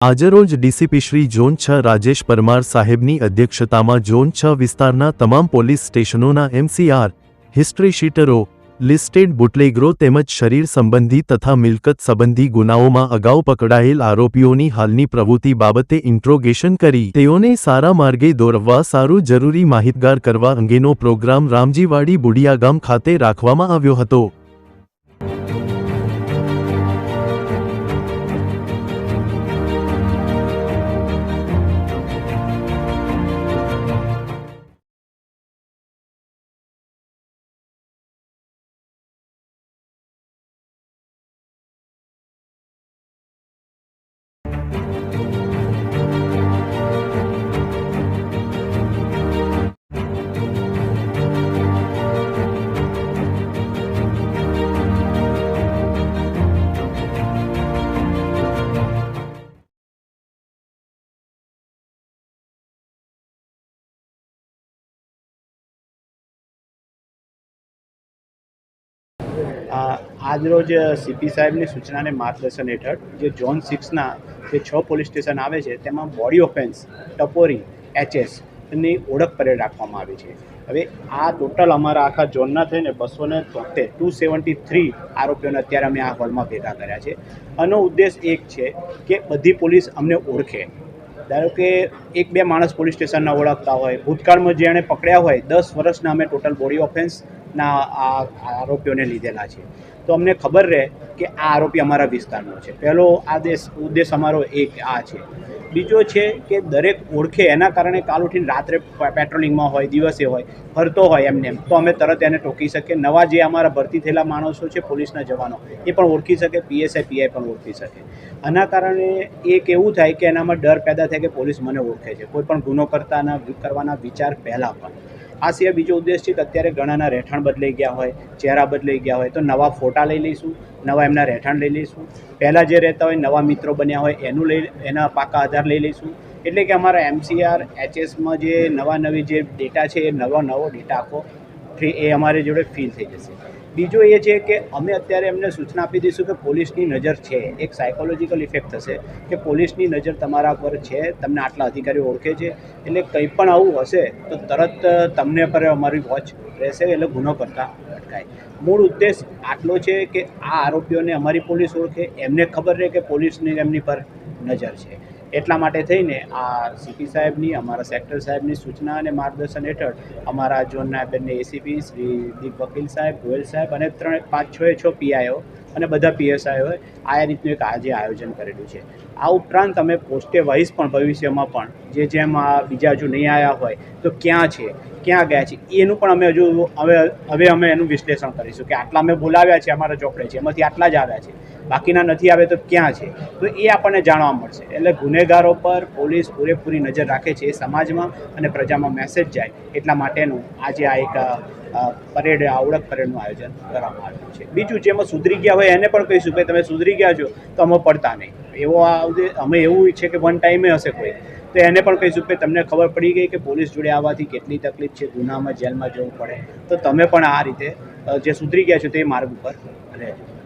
આજરોજ DCP Shri zone 6 Rajesh Parmar સાહેબની અધ્યક્ષતામાં ઝોન 6 વિસ્તારના તમામ પોલીસ સ્ટેશનોના એમસીઆર, હિસ્ટ્રી શીટરો, લિસ્ટેડ બુટલેગરો તેમજ શરીર સંબંધી તથા મિલકત સંબંધી ગુનાઓમાં અગાઉ પકડાયેલ આરોપીઓની હાલની પ્રવૃત્તિ બાબતે ઇન્ટ્રોગેશન કરી તેઓને સારા માર્ગે દોરવવા સારું જરૂરી માહિતગાર કરવા અંગેનો પ્રોગ્રામ રામજીવાડી બુડિયા ગામ ખાતે રાખવામાં આવ્યો હતો। આજરોજ સીપી સાહેબની સૂચનાને માર્ગદર્શન હેઠળ જે ઝોન 6ના જે 6 પોલીસ સ્ટેશન આવે છે તેમાં બોડી ઓફેન્સ, ટપોરી, એચએસ ની ઓળખ પરેડ રાખવામાં આવી છે। હવે આ ટોટલ અમારા આખા ઝોનના થઈને 273 આરોપીઓને અત્યારે અમે આ હોલમાં ભેગા કર્યા છે। આનો ઉદ્દેશ એક છે કે બધી પોલીસ અમને ઓળખે। ધારો કે એક બે માણસ પોલીસ સ્ટેશનના ઓળખતા હોય, ભૂતકાળમાં જેણે પકડ્યા હોય 10 વર્ષના અમે ટોટલ બોડી ઓફેન્સના આ આરોપીઓને લીધેલા છે, તો અમને ખબર રહે કે આ આરોપી અમારા વિસ્તારનો છે। પહેલો ઉદ્દેશ અમારો એક આ છે। બીજો છે કે દરેક ઓળખે, એના કારણે કાલ ઉઠીને રાત્રે પેટ્રોલિંગમાં હોય, દિવસે હોય, ફરતો હોય એમને તો અમે તરત એને ટોકી શકીએ। નવા જે અમારા ભરતી થયેલા માણસો છે પોલીસના જવાનો એ પણ ઓળખી શકે, પીએસઆઈ પીઆઈ પણ ઓળખી શકે। આના કારણે એક એવું થાય કે એનામાં ડર પેદા થાય કે પોલીસ મને ઓળખે છે, કોઈ પણ ગુનો કરવાના વિચાર પહેલાં પણ। આ સિવાય બીજો ઉદ્દેશ છે કે અત્યારે ઘણાના રહેઠાણ બદલાઈ ગયા હોય, ચહેરા બદલાઈ ગયા હોય, તો નવા ફોટા લઈ લઈશું, નવા એમના રહેઠાણ લઈ લઈશું, પહેલાં જે રહેતા હોય નવા મિત્રો બન્યા હોય એના પાકા આધાર લઈ લઈશું। એટલે કે અમારા એમસીઆર એચએસમાં જે નવી જે ડેટા છે એ નવો ડેટા આખો એ અમારી જોડે ફીલ થઈ જશે। બીજો એ છે કે અમે અત્યારે એમને સૂચના આપી દઈશું કે પોલીસની નજર છે, એક સાયકોલોજીકલ ઇફેક્ટ થશે કે પોલીસની નજર તમારા પર છે, તમને આટલા અધિકારીઓ ઓળખે છે, એટલે કંઈ પણ આવું હશે તો તરત તમને પર અમારી વોચ રહેશે, એટલે ગુનો કરતા અટકાય। મૂળ ઉદ્દેશ આટલો છે કે આ આરોપીઓને અમારી પોલીસ ઓળખે, એમને ખબર રહે કે પોલીસની એમની પર નજર છે। એટલા માટે થઈને આ સીપી સાહેબની, અમારા સેક્ટર સાહેબની સૂચના અને માર્ગદર્શન હેઠળ અમારા ઝોનના બંને એસીપી શ્રી દીપ વકીલ સાહેબ, ગોયલ સાહેબ અને 5-6 પીઆઈઓ અને બધા પીએસઆઈઓએ આ રીતનું એક આજે આયોજન કરેલું છે। આ ઉપરાંત અમે પોસ્ટે વાઇઝ પણ ભવિષ્યમાં પણ જેમ આ બીજા હજુ નહીં આવ્યા હોય તો ક્યાં છે, ક્યાં ગયા છે, એનું પણ અમે હવે એનું વિશ્લેષણ કરીશું કે આટલા અમે બોલાવ્યા છે અમારા ચોપડે છે, એમાંથી આટલા જ આવ્યા છે, બાકીના નથી આવે તો ક્યાં છે, તો એ આપણને જાણવા મળશે। એટલે ગુનેગારો પર પોલીસ પૂરેપૂરી નજર રાખે છે, એ સમાજમાં અને પ્રજામાં મેસેજ જાય એટલા માટેનું આજે આ એક ઓળખ પરેડનું આયોજન કરવામાં આવ્યું છે। બીજું જેમાં સુધરી ગયા હોય એને પણ કહીશું કે તમે સુધરી ગયા છો તો અમે પડતા નહીં, એવો અમે એવું છે કે વન ટાઈમે હશે કોઈ તો એને પણ કહીશું કે તમને ખબર પડી ગઈ કે પોલીસ જોડે આવવાથી કેટલી તકલીફ છે, ગુનામાં જેલમાં જવું પડે, તો તમે પણ આ રીતે જે સુધરી ગયા છો તે માર્ગ ઉપર રહેજો।